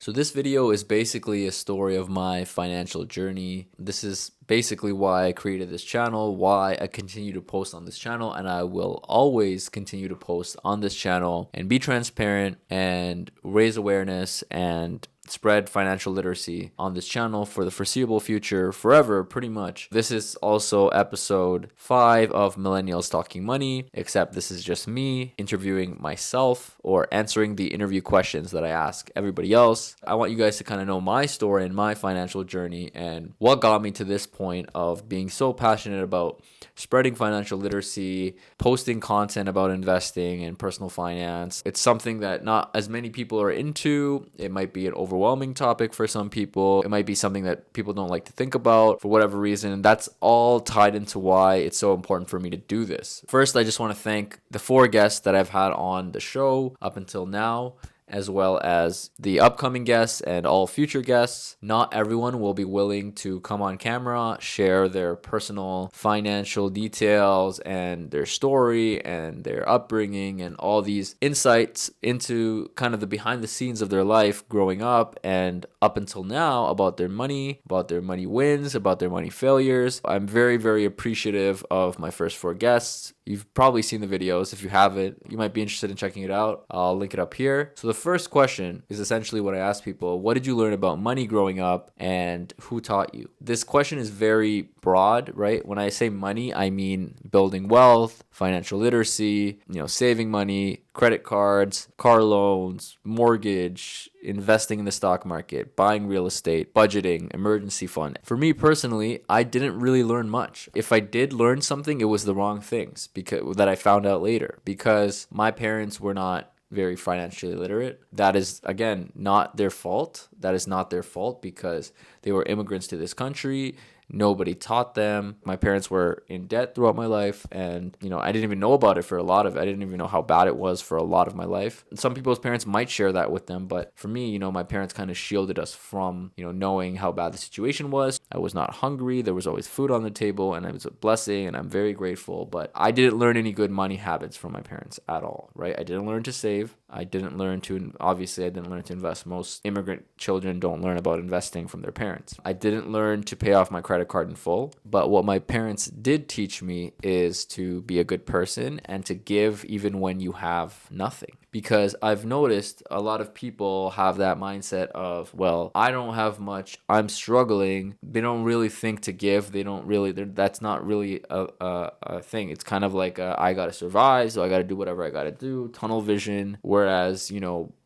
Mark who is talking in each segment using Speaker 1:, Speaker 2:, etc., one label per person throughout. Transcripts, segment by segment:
Speaker 1: So this video is basically a story of my financial journey. This is basically why I created this channel, why I continue to post on this channel, and I will always continue to post on this channel and be transparent and raise awareness and spread financial literacy on this channel for the foreseeable future, forever, pretty much. This is also episode 5 of Millennials Talking Money, except this is just me interviewing myself or answering the interview questions that I ask everybody else. I want you guys to kind of know my story and my financial journey and what got me to this point of being so passionate about spreading financial literacy, posting content about investing and personal finance. It's something that not as many people are into. It might be an overwhelming topic for some people. It might be something that people don't like to think about for whatever reason. That's all tied into why it's so important for me to do this. First, I just want to thank the 4 guests that I've had on the show up until now, as well as the upcoming guests and all future guests. Not everyone will be willing to come on camera, share their personal financial details and their story and their upbringing and all these insights into kind of the behind the scenes of their life growing up and up until now about their money wins, about their money failures. I'm very, very appreciative of my first 4 guests. You've probably seen the videos. If you haven't, you might be interested in checking it out. I'll link it up here. So the first question is essentially what I ask people. What did you learn about money growing up and who taught you? This question is very broad, right? When I say money, I mean building wealth, financial literacy, saving money, credit cards, car loans, mortgage, investing in the stock market, buying real estate, budgeting, emergency fund. For me personally, I didn't really learn much. If I did learn something, it was the wrong things that I found out later because my parents were not very financially literate. That is, again, not their fault. That is not their fault because they were immigrants to this country. Nobody taught them. My parents were in debt throughout my life. And, I didn't even know about it for a lot of it. I didn't even know how bad it was for a lot of my life. And some people's parents might share that with them. But for me, my parents kind of shielded us from, knowing how bad the situation was. I was not hungry. There was always food on the table and it was a blessing and I'm very grateful. But I didn't learn any good money habits from my parents at all, right? I didn't learn to save. I didn't learn to invest. Most immigrant children don't learn about investing from their parents. I didn't learn to pay off my credit card in full. But what my parents did teach me is to be a good person and to give even when you have nothing. Because I've noticed a lot of people have that mindset of, well, I don't have much, I'm struggling. They don't really think to give. That's not really a thing. It's kind of like I gotta survive, so I gotta do whatever I gotta do, tunnel vision. Whereas,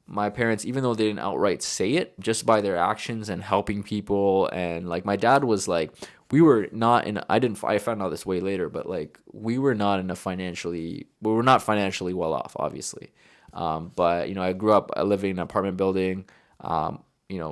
Speaker 1: my parents, even though they didn't outright say it, just by their actions and helping people, and like my dad was like, I found out this way later, but like we were not financially well off, obviously. But I grew up living in an apartment building.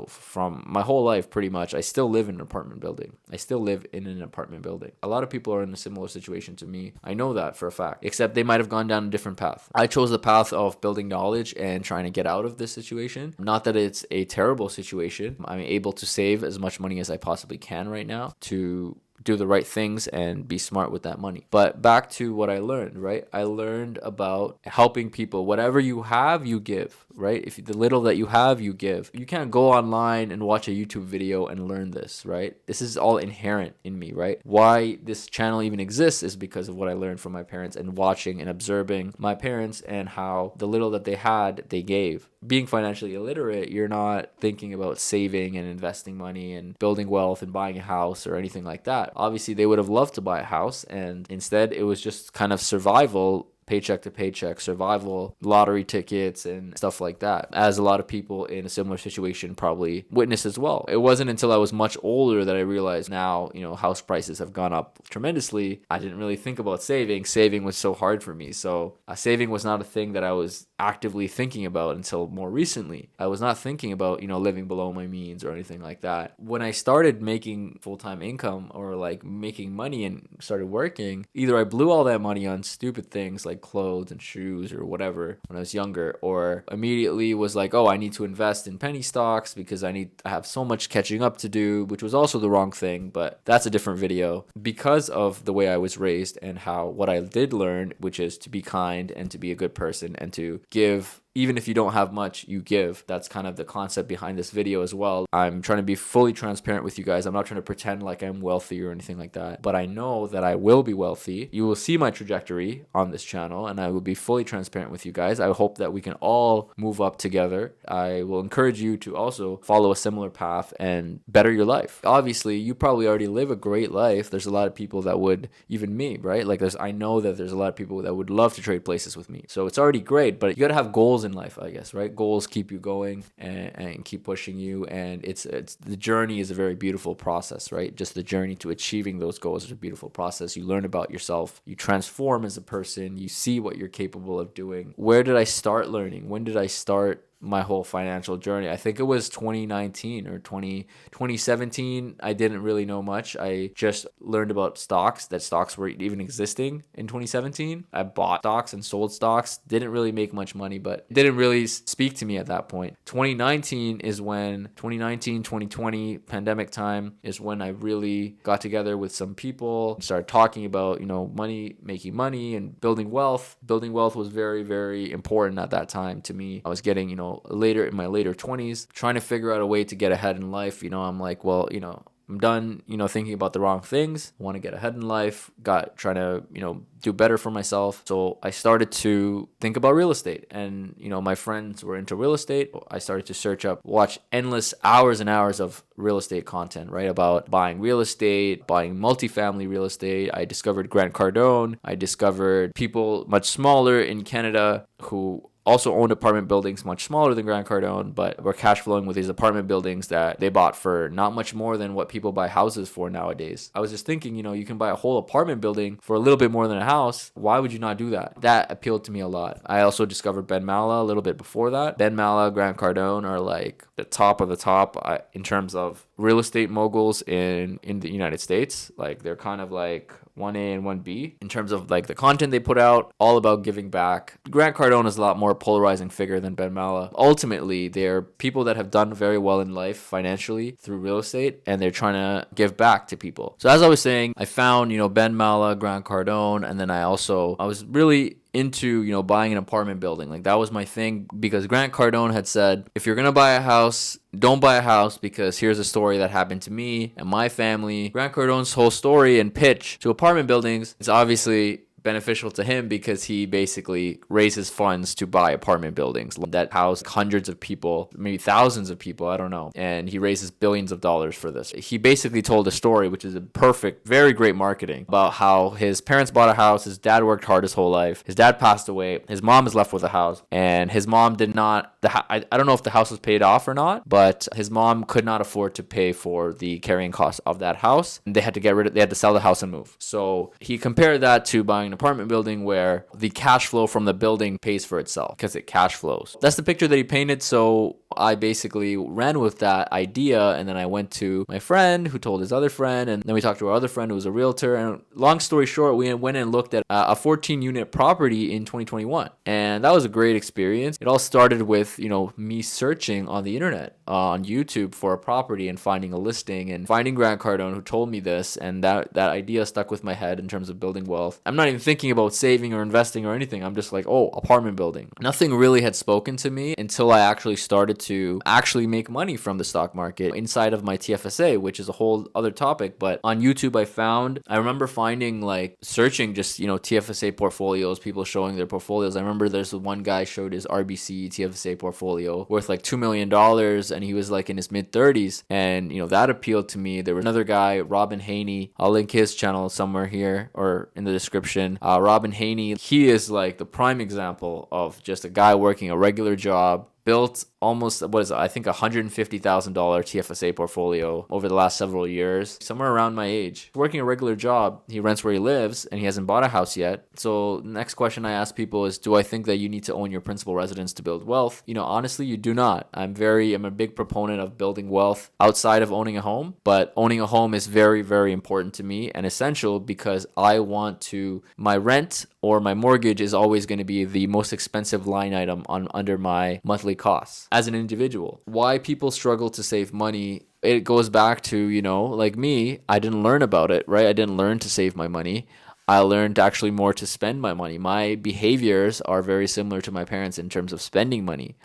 Speaker 1: From my whole life, pretty much, I still live in an apartment building. A lot of people are in a similar situation to me. I know that for a fact, except they might have gone down a different path. I chose the path of building knowledge and trying to get out of this situation. Not that it's a terrible situation. I'm able to save as much money as I possibly can right now to do the right things and be smart with that money. But back to what I learned, right? I learned about helping people. Whatever you have, you give, right? If the little that you have, you give. You can't go online and watch a YouTube video and learn this, right? This is all inherent in me, right? Why this channel even exists is because of what I learned from my parents and watching and observing my parents and how the little that they had, they gave. Being financially illiterate, you're not thinking about saving and investing money and building wealth and buying a house or anything like that. Obviously, they would have loved to buy a house, and instead it was just kind of survival, paycheck to paycheck, survival, lottery tickets and stuff like that, as a lot of people in a similar situation probably witness as well. It wasn't until I was much older that I realized now, house prices have gone up tremendously. I didn't really think about saving. Saving was so hard for me. So saving was not a thing that I was actively thinking about until more recently. I was not thinking about, living below my means or anything like that. When I started making full-time income or like making money and started working, either I blew all that money on stupid things like clothes and shoes or whatever when I was younger, or immediately was like, oh, I need to invest in penny stocks because I have so much catching up to do, which was also the wrong thing, but that's a different video. Because of the way I was raised and what I did learn, which is to be kind and to be a good person and to give even if you don't have much, you give. That's kind of the concept behind this video as well. I'm trying to be fully transparent with you guys. I'm not trying to pretend like I'm wealthy or anything like that, but I know that I will be wealthy. You will see my trajectory on this channel, and I will be fully transparent with you guys. I hope that we can all move up together. I will encourage you to also follow a similar path and better your life. Obviously, you probably already live a great life. There's a lot of people that would, even me, right? Like I know that there's a lot of people that would love to trade places with me. So it's already great, but you got to have goals in life, I guess, right? Goals keep you going and keep pushing you. And it's the journey is a very beautiful process, right? Just the journey to achieving those goals is a beautiful process. You learn about yourself, you transform as a person, you see what you're capable of doing. Where did I start learning? When did I start my whole financial journey? I think it was 2019 or 2017. I didn't really know much. I just learned about stocks, that stocks were even existing in 2017. I bought stocks and sold stocks. Didn't really make much money, but it didn't really speak to me at that point. 2019, 2020 pandemic time is when I really got together with some people, started talking about, money, making money and building wealth. Building wealth was very, very important at that time to me. I was getting, later in my later 20s, trying to figure out a way to get ahead in life. I'm like, well, I'm done, thinking about the wrong things. I want to get ahead in life, trying to, do better for myself. So I started to think about real estate, and, my friends were into real estate. I started to watch endless hours and hours of real estate content, right? About buying real estate, buying multifamily real estate. I discovered Grant Cardone. I discovered people much smaller in Canada who also owned apartment buildings much smaller than Grant Cardone, but were cash flowing with these apartment buildings that they bought for not much more than what people buy houses for nowadays. I was just thinking, you can buy a whole apartment building for a little bit more than a house. Why would you not do that? That appealed to me a lot. I also discovered Ben Mallah a little bit before that. Ben Mallah, Grant Cardone are like the top of the top in terms of real estate moguls in the United States. Like they're kind of like 1A and 1B in terms of like the content they put out, all about giving back. Grant Cardone is a lot more polarizing figure than Ben Mallah. Ultimately, they're people that have done very well in life financially through real estate, and they're trying to give back to people. So as I was saying, I found, Ben Mallah, Grant Cardone, and then I was really into, buying an apartment building. Like that was my thing, because Grant Cardone had said, if you're going to buy a house, don't buy a house, because here's a story that happened to me and my family. Grant Cardone's whole story and pitch to apartment buildings is obviously beneficial to him because he basically raises funds to buy apartment buildings that house hundreds of people, maybe thousands of people, I don't know. And he raises billions of dollars for this. He basically told a story, which is a perfect, very great marketing, about how his parents bought a house, his dad worked hard his whole life, his dad passed away, his mom is left with a house, and his mom did not, I don't know if the house was paid off or not, but his mom could not afford to pay for the carrying cost of that house. And they had to sell the house and move. So he compared that to buying an apartment building where the cash flow from the building pays for itself because it cash flows. That's the picture that he painted. So I basically ran with that idea, and then I went to my friend who told his other friend, and then we talked to our other friend who was a realtor. And long story short, we went and looked at a 14-unit property in 2021, and that was a great experience. It all started with me searching on the internet, on YouTube, for a property and finding a listing and finding Grant Cardone, who told me this, and that idea stuck with my head in terms of building wealth. I'm not even thinking about saving or investing or anything. I'm just like, oh, apartment building. Nothing really had spoken to me until I actually started to make money from the stock market inside of my TFSA, which is a whole other topic. But on YouTube, I remember finding, like, searching just, TFSA portfolios, people showing their portfolios. I remember there's one guy showed his RBC TFSA portfolio worth like $2 million, and he was like in his mid 30s. And, that appealed to me. There was another guy, Robin Haney. I'll link his channel somewhere here or in the description. Robin Haney, he is like the prime example of just a guy working a regular job, built almost, I think $150,000 TFSA portfolio over the last several years, somewhere around my age. Working a regular job, he rents where he lives, and he hasn't bought a house yet. So the next question I ask people is, do I think that you need to own your principal residence to build wealth? Honestly, you do not. I'm a big proponent of building wealth outside of owning a home, but owning a home is very, very important to me and essential, because my rent or my mortgage is always going to be the most expensive line item under my monthly costs as an individual. Why people struggle to save money, it goes back to, like me, I didn't learn about it, right? I didn't learn to save my money. I learned actually more to spend my money. My behaviors are very similar to my parents in terms of spending money.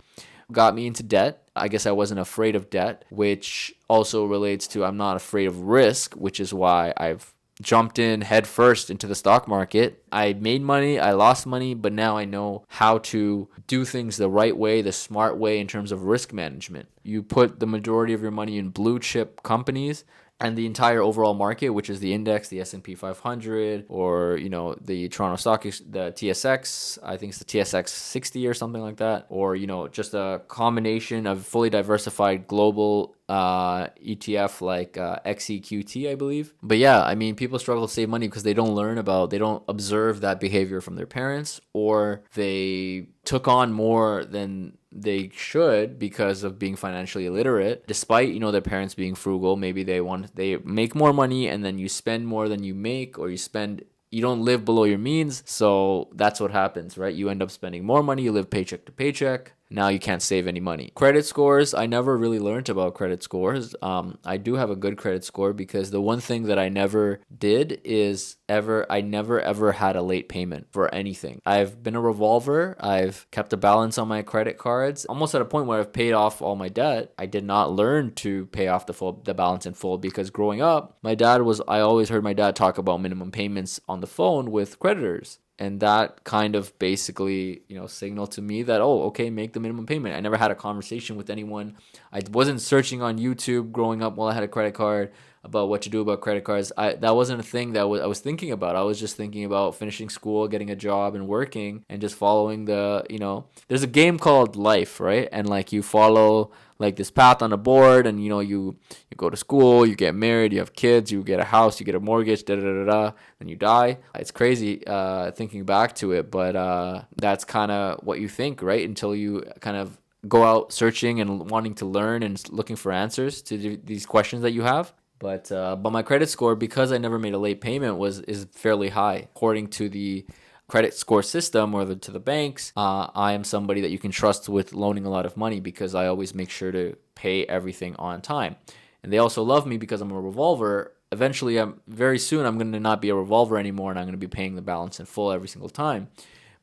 Speaker 1: Got me into debt. I guess I wasn't afraid of debt, which also relates to I'm not afraid of risk, which is why I've jumped in head first into the stock market. I made money, I lost money, but now I know how to do things the right way, the smart way in terms of risk management. You put the majority of your money in blue chip companies, and the entire overall market, which is the index, the S&P 500, or the Toronto Stock, the TSX, I think it's the TSX 60 or something like that, or just a combination of fully diversified global ETF like XEQT, I believe. But yeah, I mean, people struggle to save money because they don't observe that behavior from their parents, or they took on more than they should because of being financially illiterate. Despite their parents being frugal, maybe they make more money, and then you spend more than you make, or you don't live below your means. So that's what happens, right? You end up spending more money, you live paycheck to paycheck. Now you can't save any money. Credit scores, I never really learned about credit scores. I do have a good credit score because the one thing that I never did is I never ever had a late payment for anything. I've been a revolver. I've kept a balance on my credit cards, almost at a point where I've paid off all my debt. I did not learn to pay off the balance in full because growing up, I always heard my dad talk about minimum payments on the phone with creditors. And that kind of basically, signaled to me that, oh, okay, make the minimum payment. I never had a conversation with anyone. I wasn't searching on YouTube growing up while I had a credit card about what to do about credit cards. That wasn't a thing that I was thinking about. I was just thinking about finishing school, getting a job, and working, and just following there's a game called life, right? And like you follow like this path on a board, and you go to school, you get married, you have kids, you get a house, you get a mortgage, da da da da, then you die. It's crazy thinking back to it, but that's kind of what you think, right? Until you kind of go out searching and wanting to learn and looking for answers to these questions that you have. But my credit score, because I never made a late payment, is fairly high according to the credit score system, or to the banks. I am somebody that you can trust with loaning a lot of money because I always make sure to pay everything on time. And they also love me because I'm a revolver. Eventually, very soon I'm going to not be a revolver anymore, and I'm going to be paying the balance in full every single time.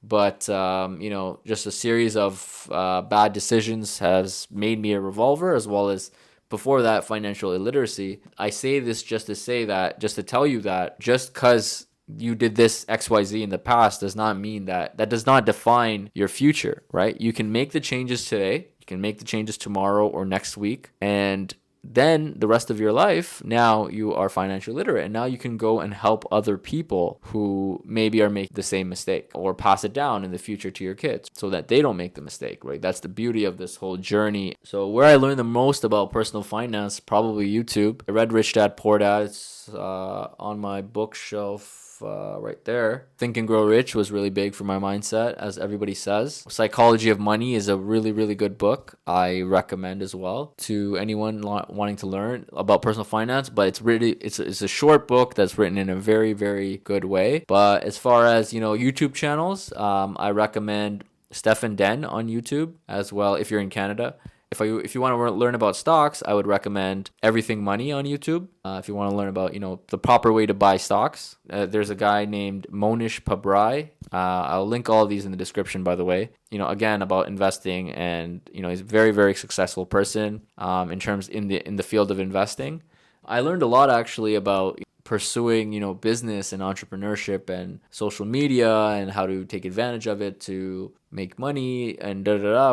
Speaker 1: But just a series of bad decisions has made me a revolver, as well as before that, financial illiteracy. I say this just to tell you that just because you did this XYZ in the past does not mean that does not define your future, right? You can make the changes today, you can make the changes tomorrow or next week, and then the rest of your life, now you are financially literate, and now you can go and help other people who maybe are making the same mistake, or pass it down in the future to your kids so that they don't make the mistake, right? That's the beauty of this whole journey. So where I learned the most about personal finance, probably YouTube. I read Rich Dad Poor Dad. It's on my bookshelf right there. Think and Grow Rich was really big for my mindset, as everybody says. Psychology of Money is a really, really good book. I recommend as well to anyone wanting to learn about personal finance, but it's a short book that's written in a very, very good way. But as far as, YouTube channels, I recommend Stefan Den on YouTube as well if you're in Canada. If you want to learn about stocks, I would recommend Everything Money on YouTube. If you want to learn about the proper way to buy stocks, there's a guy named Monish Pabrai. I'll link all of these in the description, by the way. Again, about investing, and he's a very, very successful person in the field of investing. I learned a lot actually about pursuing business and entrepreneurship and social media, and how to take advantage of it to make money, and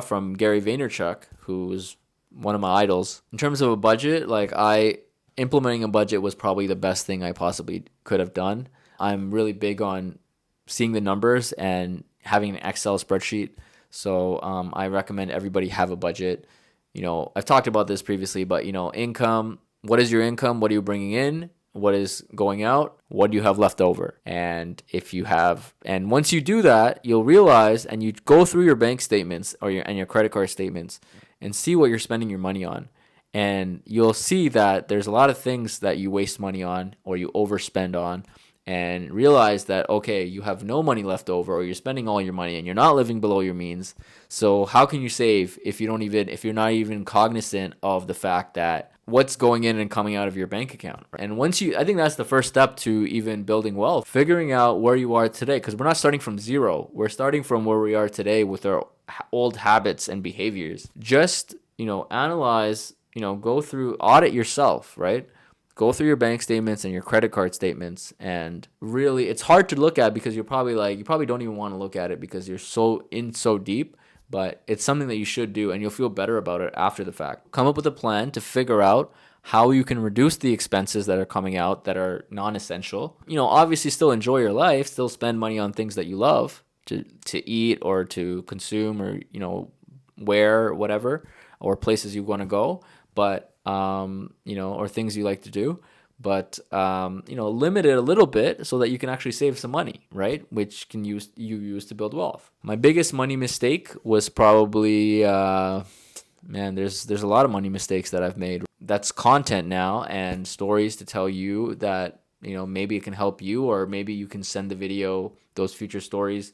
Speaker 1: from Gary Vaynerchuk, who's one of my idols. In terms of a budget, implementing a budget was probably the best thing I possibly could have done. I'm really big on seeing the numbers and having an Excel spreadsheet. So I recommend everybody have a budget. I've talked about this previously, but income. What is your income? What are you bringing in? What is going out? What do you have left over? And once you do that, you'll realize, and you go through your bank statements and your credit card statements and see what you're spending your money on. And you'll see that there's a lot of things that you waste money on or you overspend on. and realize that, okay, you have no money left over, or you're spending all your money and you're not living below your means. So how can you save if you're not even cognizant of the fact that what's going in and coming out of your bank account? And I think that's the first step to even building wealth, figuring out where you are today, because we're not starting from zero. We're starting from where we are today with our old habits and behaviors. Just, analyze, go through, audit yourself, right? Go through your bank statements and your credit card statements, and really, it's hard to look at because you probably don't even want to look at it because you're so deep, but it's something that you should do, and you'll feel better about it after the fact. Come up with a plan to figure out how you can reduce the expenses that are coming out that are non-essential. Obviously still enjoy your life, still spend money on things that you love to eat or to consume, or, wear, whatever, or places you want to go, but or things you like to do, but limit it a little bit so that you can actually save some money, right? Which you use to build wealth. My biggest money mistake was probably, there's a lot of money mistakes that I've made. That's content now and stories to tell you that, maybe it can help you, or maybe you can send the video, those future stories,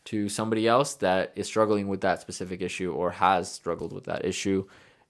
Speaker 1: to somebody else that is struggling with that specific issue or has struggled with that issue,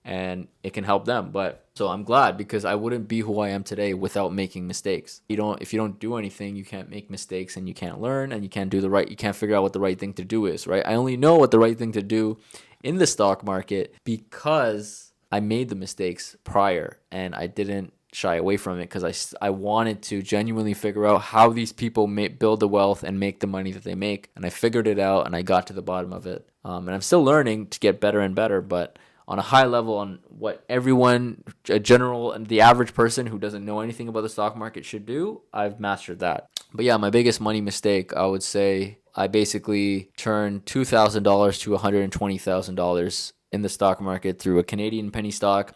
Speaker 1: and it can help them. But so I'm glad, because I wouldn't be who I am today without making mistakes. If you don't do anything, you can't make mistakes, and you can't learn, and you can't figure out what the right thing to do is, right? I only know what the right thing to do in the stock market because I made the mistakes prior, and I didn't shy away from it because I wanted to genuinely figure out how these people build the wealth and make the money that they make. And I figured it out, and I got to the bottom of it. And I'm still learning to get better and better, but on a high level, on what everyone, the average person who doesn't know anything about the stock market should do, I've mastered that. But yeah, my biggest money mistake, I would say, I basically turned $2,000 to $120,000 in the stock market through a Canadian penny stock,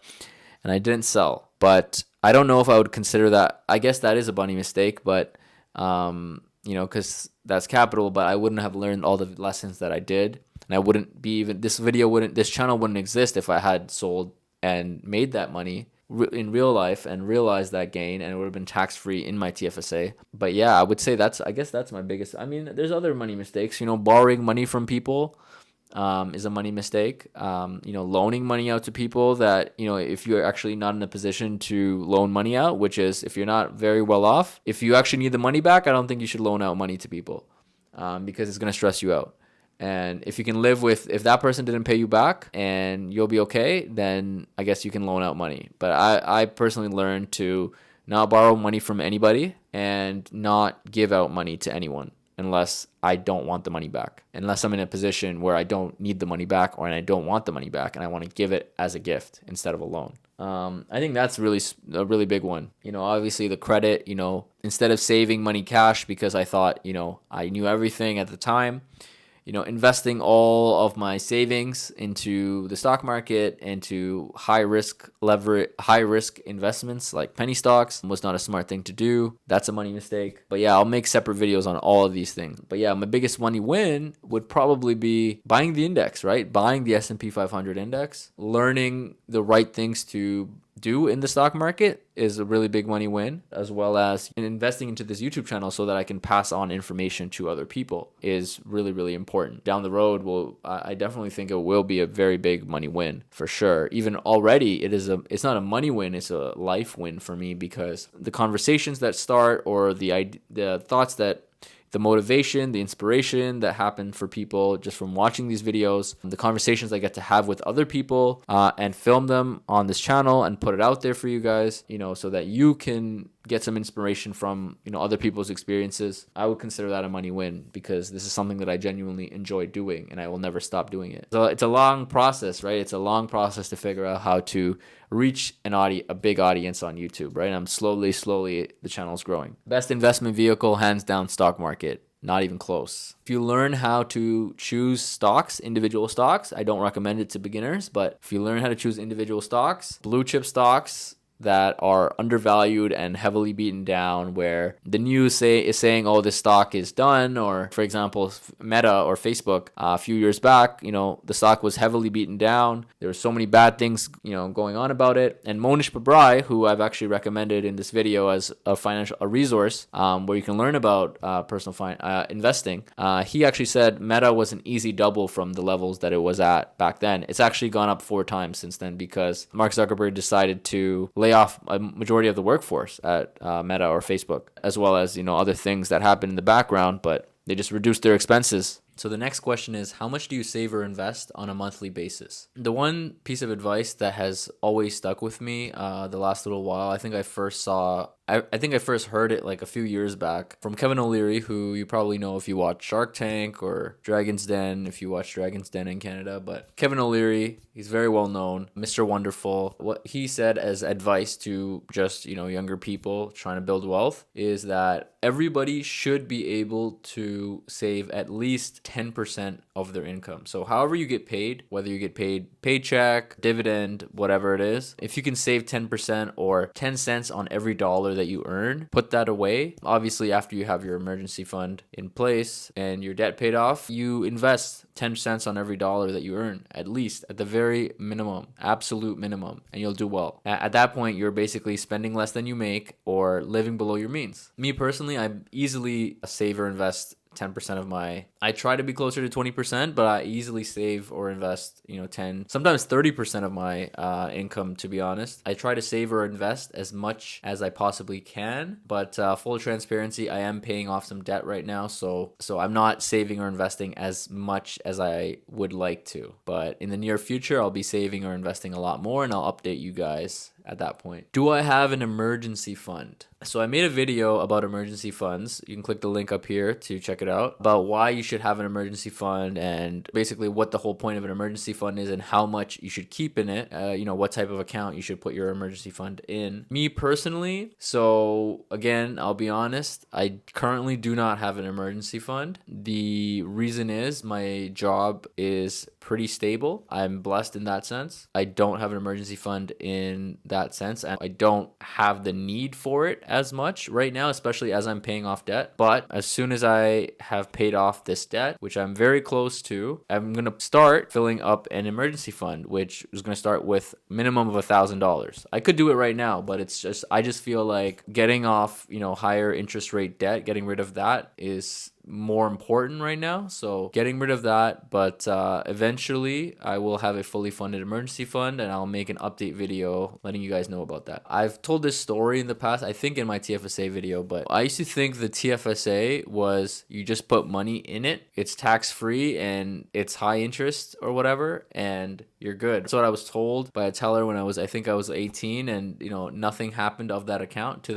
Speaker 1: and I didn't sell. But I don't know if I would consider that. I guess that is a money mistake, but because that's capital. But I wouldn't have learned all the lessons that I did. And I wouldn't be this channel wouldn't exist if I had sold and made that money in real life and realized that gain, and it would have been tax-free in my TFSA. But yeah, I would say that's my biggest. I mean, there's other money mistakes. Borrowing money from people is a money mistake. Loaning money out to people that, if you're actually not in a position to loan money out, which is if you're not very well off, if you actually need the money back, I don't think you should loan out money to people because it's going to stress you out. And if you can live with, if that person didn't pay you back and you'll be okay, then I guess you can loan out money. But I personally learned to not borrow money from anybody and not give out money to anyone unless I don't want the money back. Unless I'm in a position where I don't need the money back, or I don't want the money back and I want to give it as a gift instead of a loan. I think that's a really big one. Obviously the credit, instead of saving money cash because I thought, I knew everything at the time, investing all of my savings into the stock market, into high risk investments like penny stocks was not a smart thing to do. That's a money mistake. But yeah, I'll make separate videos on all of these things. But yeah, my biggest money win would probably be buying the index, right? Buying the S&P 500 index, learning the right things to do in the stock market is a really big money win, as well as investing into this YouTube channel so that I can pass on information to other people is really, really important. Down the road, I definitely think it will be a very big money win for sure. Even already, it's not a money win, it's a life win for me, because the conversations that start, or the thoughts that, the motivation, the inspiration that happened for people just from watching these videos, the conversations I get to have with other people and film them on this channel and put it out there for you guys, so that you can get some inspiration from, other people's experiences. I would consider that a money win, because this is something that I genuinely enjoy doing and I will never stop doing it. So it's a long process, right? It's a long process to figure out how to reach a big audience on YouTube, right? And I'm slowly, the channel's growing. Best investment vehicle, hands down, stock market. Not even close. If you learn how to choose stocks, individual stocks, I don't recommend it to beginners, but if you learn how to choose individual stocks, blue chip stocks, that are undervalued and heavily beaten down, where the news is saying, oh, this stock is done. Or for example, Meta or Facebook, a few years back, the stock was heavily beaten down. There were so many bad things, going on about it. And Monish Pabrai, who I've actually recommended in this video as a resource where you can learn about personal investing, he actually said Meta was an easy double from the levels that it was at back then. It's actually gone up 4 times since then because Mark Zuckerberg decided to lay off a majority of the workforce at Meta or Facebook, as well as other things that happened in the background, but they just reduced their expenses. So the next question is, how much do you save or invest on a monthly basis? The one piece of advice that has always stuck with me the last little while, I think I first heard it like a few years back from Kevin O'Leary, who you probably know if you watch Shark Tank or Dragon's Den, if you watch Dragon's Den in Canada. But Kevin O'Leary, he's very well known, Mr. Wonderful. What he said as advice to just, younger people trying to build wealth is that everybody should be able to save at least 10% of their income. So however you get paid, whether you get paid paycheck, dividend, whatever it is, if you can save 10% or 10 cents on every dollar that you earn, put that away. Obviously, after you have your emergency fund in place and your debt paid off, you invest 10 cents on every dollar that you earn, at least at the very minimum, absolute minimum, and you'll do well. At that point, you're basically spending less than you make or living below your means. Me personally, I easily save or invest 10% of I try to be closer to 20%, but I easily save or invest, 10, sometimes 30% of my income, to be honest. I try to save or invest as much as I possibly can, but full transparency, I am paying off some debt right now, so I'm not saving or investing as much as I would like to. But in the near future, I'll be saving or investing a lot more, and I'll update you guys at that point. Do I have an emergency fund? So I made a video about emergency funds. You can click the link up here to check it out, about why you should have an emergency fund and basically what the whole point of an emergency fund is and how much you should keep in it. What type of account you should put your emergency fund in. Me personally, so again, I'll be honest, I currently do not have an emergency fund. The reason is my job is pretty stable. I'm blessed in that sense. I don't have an emergency fund in that sense, and I don't have the need for it as much right now, especially as I'm paying off debt. But as soon as I have paid off this debt, which I'm very close to, I'm going to start filling up an emergency fund, which is going to start with minimum of $1,000. I could do it right now, but I just feel like getting off, higher interest rate debt, getting rid of that is more important right now. So getting rid of that, but eventually I will have a fully funded emergency fund, and I'll make an update video letting you guys know about that. I've told this story in the past, I think in my TFSA video, but I used to think the TFSA was you just put money in it, it's tax free and it's high interest or whatever, and you're good. That's what I was told by a teller when I think I was 18, and nothing happened to that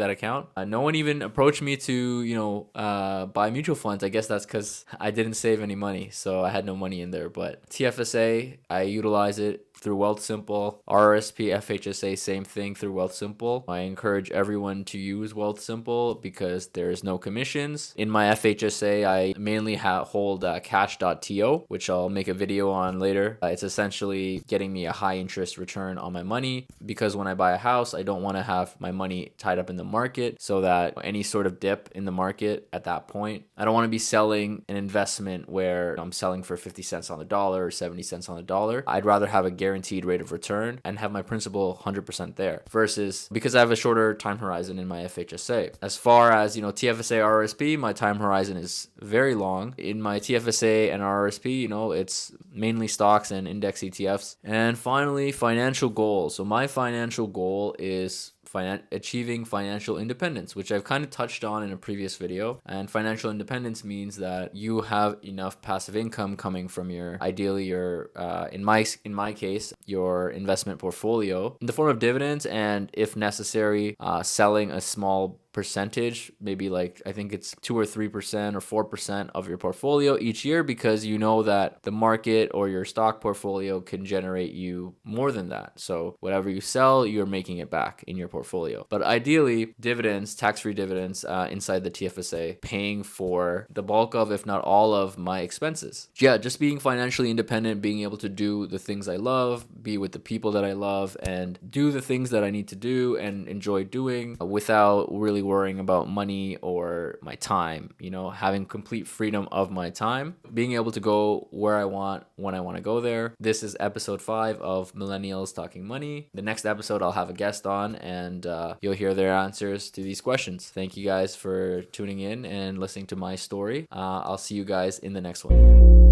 Speaker 1: account. No one even approached me to buy mutual funds. I guess that's because I didn't save any money, so I had no money in there. But TFSA, I utilize it through Wealthsimple. RRSP, FHSA, same thing through Wealthsimple. I encourage everyone to use Wealthsimple because there's no commissions. In my FHSA, I mainly hold cash.to, which I'll make a video on later. It's essentially getting me a high interest return on my money, because when I buy a house, I don't want to have my money tied up in the market, so that any sort of dip in the market at that point, I don't want to be selling an investment where I'm selling for 50 cents on the dollar or 70 cents on the dollar. I'd rather have a guaranteed rate of return and have my principal 100% there, versus because I have a shorter time horizon in my FHSA. As far as, TFSA, RRSP, my time horizon is very long. In my TFSA and RRSP, it's mainly stocks and index ETFs. And finally, financial goals. So my financial goal is achieving financial independence, which I've kind of touched on in a previous video. And financial independence means that you have enough passive income coming from ideally your in my case, your investment portfolio in the form of dividends, and if necessary, selling a small percentage, maybe like I think it's 2 or 3% or 4% of your portfolio each year, because you know that the market or your stock portfolio can generate you more than that. So whatever you sell, you're making it back in your portfolio. But ideally, dividends, tax-free dividends inside the TFSA, paying for the bulk of, if not all of, my expenses. Yeah, just being financially independent, being able to do the things I love, be with the people that I love, and do the things that I need to do and enjoy doing without really worrying about money or my time, having complete freedom of my time, being able to go where I want, when I want to go there. This is episode 5 of Millennials Talking Money. The next episode, I'll have a guest on, and you'll hear their answers to these questions. Thank you guys for tuning in and listening to my story. I'll see you guys in the next one.